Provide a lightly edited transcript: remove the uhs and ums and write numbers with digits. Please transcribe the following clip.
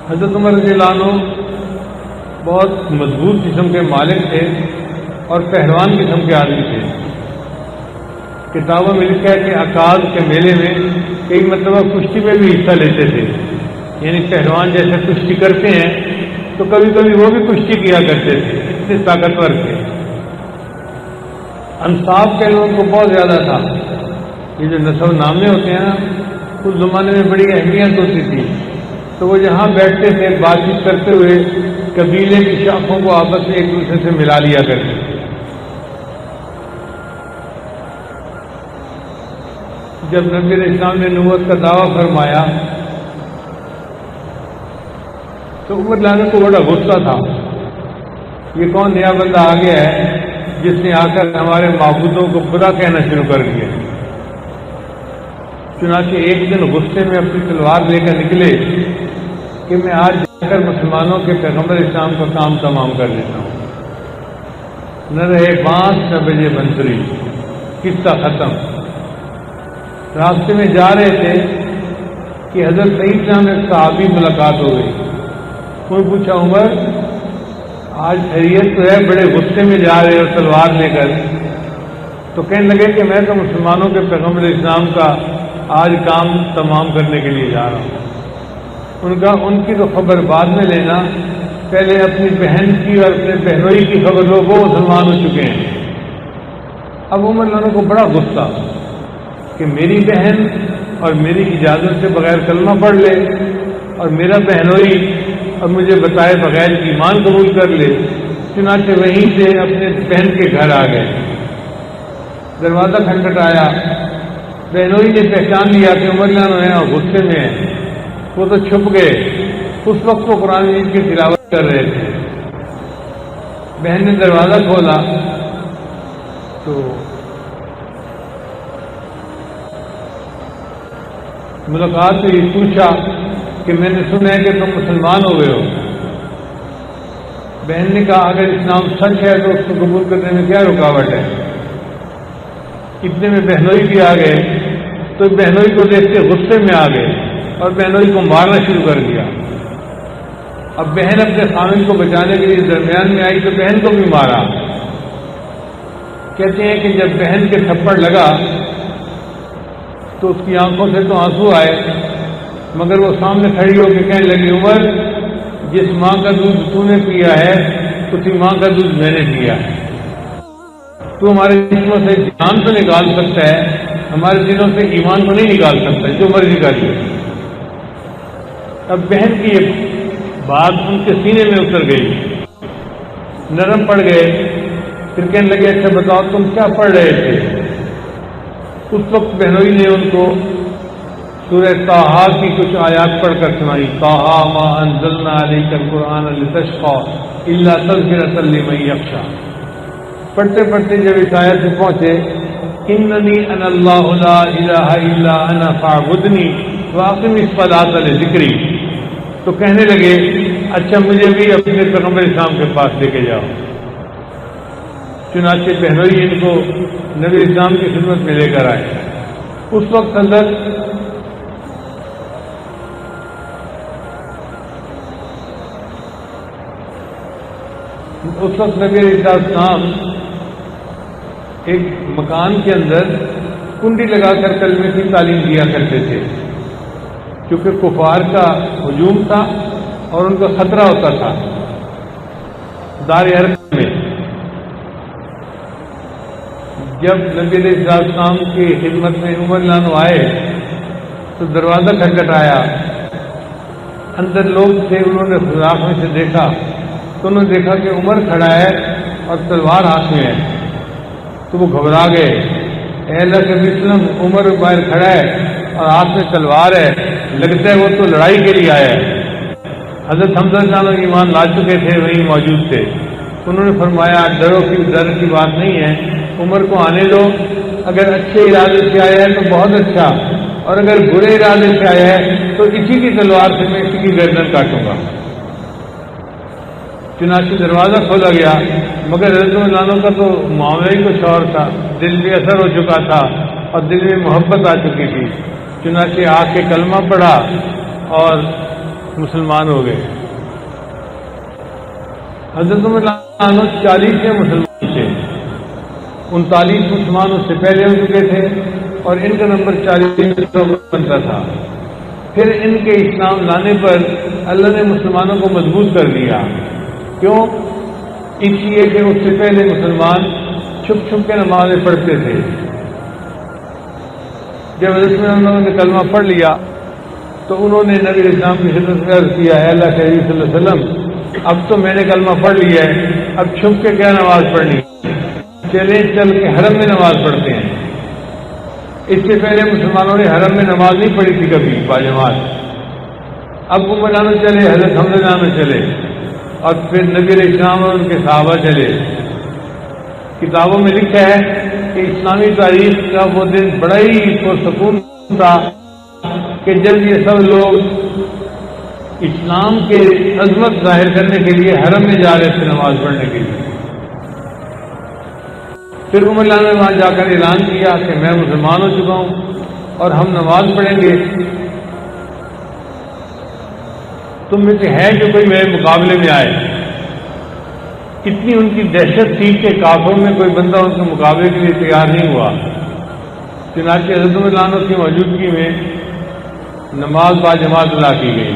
حضرت عمر رضی اللہ عنہ بہت مضبوط قسم کے مالک تھے اور پہلوان قسم کے آدمی تھے. کتابوں میں لکھا ہے کہ عکاظ کے میلے میں کئی مرتبہ کشتی میں بھی حصہ لیتے تھے. یعنی پہلوان جیسے کشتی کرتے ہیں تو کبھی کبھی وہ بھی کشتی کیا کرتے تھے، اتنے طاقتور تھے. انصاب کے لوگوں کو بہت زیادہ تھا. یہ جو نسب نامے ہوتے ہیں نا، اس زمانے میں بڑی اہمیت ہوتی تھی. تو وہ جہاں بیٹھتے تھے بات چیت کرتے ہوئے قبیلے کی شاخوں کو آپس میں ایک دوسرے سے ملا لیا کرتے تھے. جب نبی علیہ السلام نے نبوت کا دعویٰ فرمایا تو عمر لانے کو بڑا غصہ تھا. یہ کون نیا بندہ آ گیا ہے جس نے آ کر ہمارے معبودوں کو برا کہنا شروع کر دیا. چنانچہ ایک دن غصے میں اپنی تلوار لے کر نکلے کہ میں آج جا کر مسلمانوں کے پیغمبر اسلام کا کام تمام کر لیتا ہوں. نہ رہے بانس نہ بجے بنسری، قصہ ختم. راستے میں جا رہے تھے کہ حضرت سعید جان میں صحابی ملاقات ہو گئی. کوئی پوچھا عمر آج خیریت تو ہے، بڑے غصے میں جا رہے ہو تلوار لے کر؟ تو کہنے لگے کہ میں تو مسلمانوں کے پیغمبر اسلام کا آج کام تمام کرنے کے لیے جا رہا ہوں. ان کی تو خبر بعد میں لینا، پہلے اپنی بہن کی اور اپنے بہنوئی کی خبر لو، وہ مسلمان ہو چکے ہیں. اب عمر لانا کو بڑا غصہ کہ میری بہن اور میری اجازت سے بغیر کلمہ پڑھ لے اور میرا بہنوئی اور مجھے بتائے بغیر ایمان قبول کر لے. چنانچہ وہیں سے اپنے بہن کے گھر آ گئے. دروازہ کھٹکھٹایا. بہنوئی نے پہچان لیا کہ عمر لانا ہے اور غصے میں ہے. وہ تو چھپ گئے. اس وقت وہ قرآن مجید کی تلاوت کر رہے تھے. بہن نے دروازہ کھولا تو ملاقات سے یہ پوچھا کہ میں نے سنا ہے کہ تم مسلمان ہو گئے ہو. بہن نے کہا اگر اسلام سچ ہے تو اس کو قبول کرنے میں کیا رکاوٹ ہے. اتنے میں بہنوئی بھی آ گئے تو بہنوئی کو دیکھ کے غصے میں آ گئے اور بہنوئی کو مارنا شروع کر دیا. اب بہن اپنے خامن کو بچانے کے لیے درمیان میں آئی تو بہن کو بھی مارا. کہتے ہیں کہ جب بہن کے تھپڑ لگا تو اس کی آنکھوں سے تو آنسو آئے، مگر وہ سامنے کھڑی ہو کے کہنے لگی عمر جس ماں کا دودھ تو نے پیا ہے اسی ماں کا دودھ میں نے پیا ہے. تو ہمارے دلوں سے جان تو نکال سکتا ہے، ہمارے دلوں سے ایمان کو نہیں نکال سکتا، جو مرضی کر لے. اب بہن کی یہ بات ان کے سینے میں اتر گئی، نرم پڑ گئے. پھر کہنے لگے اچھا بتاؤ تم کیا پڑھ رہے تھے؟ اس وقت بہنوئی نے ان کو سورہ طٰہٰ کی کچھ آیات پڑھ کر سنائی. طٰہٰ ما انزلنا علیک القرآن لتشقیٰ الا تذکرۃ لمن یخشیٰ. پڑھتے پڑھتے جب اس آیت سے پہنچے اننی انا اللہ لا الہ الا انا فاعبدنی واقم الصلاۃ لذکری، تو کہنے لگے اچھا مجھے بھی اپنے پیغمبر اسلام کے پاس لے کے جاؤ. چنانچہ بہنوئی ان کو نبی اسلام کی خدمت میں لے کر آئے. اس وقت نبی علیہ السلام ایک مکان کے اندر کنڈی لگا کر کلمے کی تعلیم دیا کرتے تھے، کیونکہ کفار کا ہجوم تھا اور ان کا خطرہ ہوتا تھا. دار ارقم میں جب نبی علیہ السلام کی خدمت میں عمر لانو آئے تو دروازہ کھٹکھٹایا. اندر لوگ تھے، انہوں نے خزاں میں سے دیکھا تو انہوں نے دیکھا کہ عمر کھڑا ہے اور تلوار ہاتھ میں ہے. تو وہ گھبرا گئے. اے اللہ کے وسلم عمر باہر کھڑا ہے اور ہاتھ میں تلوار ہے، لگتا ہے وہ تو لڑائی کے لیے آیا ہے. حضرت حمزہ جان ایمان لا چکے تھے، وہیں موجود تھے. انہوں نے فرمایا ڈر کی بات نہیں ہے، عمر کو آنے دو. اگر اچھے ارادے سے آیا ہے تو بہت اچھا، اور اگر برے ارادے سے آیا ہے تو اسی کی تلوار سے میں اسی کی گردن کاٹوں گا. چنانچہ دروازہ کھولا گیا، مگر حضرت عمر کا تو معاملہ ہی کچھ اور تھا. دل بھی اثر ہو چکا تھا اور دل میں محبت آ چکی تھی. چنانچہ آ کے کلمہ پڑھا اور مسلمان ہو گئے. حضرت عمر 40 مسلمان تھے. 39 مسلمان اس سے پہلے ہو چکے تھے اور ان کا نمبر 40 بنتا تھا. پھر ان کے اسلام لانے پر اللہ نے مسلمانوں کو مضبوط کر دیا. کیوں؟ اس لیے کہ اس سے پہلے مسلمان چھپ چھپ کے نمازیں پڑھتے تھے. جب انہوں نے کلمہ پڑھ لیا تو انہوں نے نبی اسلام کی خدمت میں عرض کیا ہے اللہ کے نبی صلی اللہ علیہ وسلم اب تو میں نے کلمہ پڑھ لیا ہے, اب چھپ کے کیا نماز پڑھنی, چلے چل کے حرم میں نماز پڑھتے ہیں. اس سے پہلے مسلمانوں نے حرم میں نماز نہیں پڑھی تھی کبھی باجماعت. اب عمر جانا چلے, حضرت حمزہ جانا چلے اور پھر نبی اسلام اور ان کے صحابہ چلے. کتابوں میں لکھا ہے کہ اسلامی تاریخ کا وہ دن بڑا ہی پرسکون تھا کہ جب یہ سب لوگ اسلام کے عظمت ظاہر کرنے کے لیے حرم میں جا رہے تھے نماز پڑھنے کے لیے. پھر عمر نے وہاں جا کر اعلان کیا کہ میں مسلمان ہو چکا ہوں اور ہم نماز پڑھیں گے. تم میں سے ہے جو کوئی میرے مقابلے میں آئے. اتنی ان کی دہشت تھی کہ کافروں میں کوئی بندہ ان کے مقابلے کے لیے تیار نہیں ہوا. چنانچہ حضرت عمر کی موجودگی میں نماز با جماعت ادا کی گئی.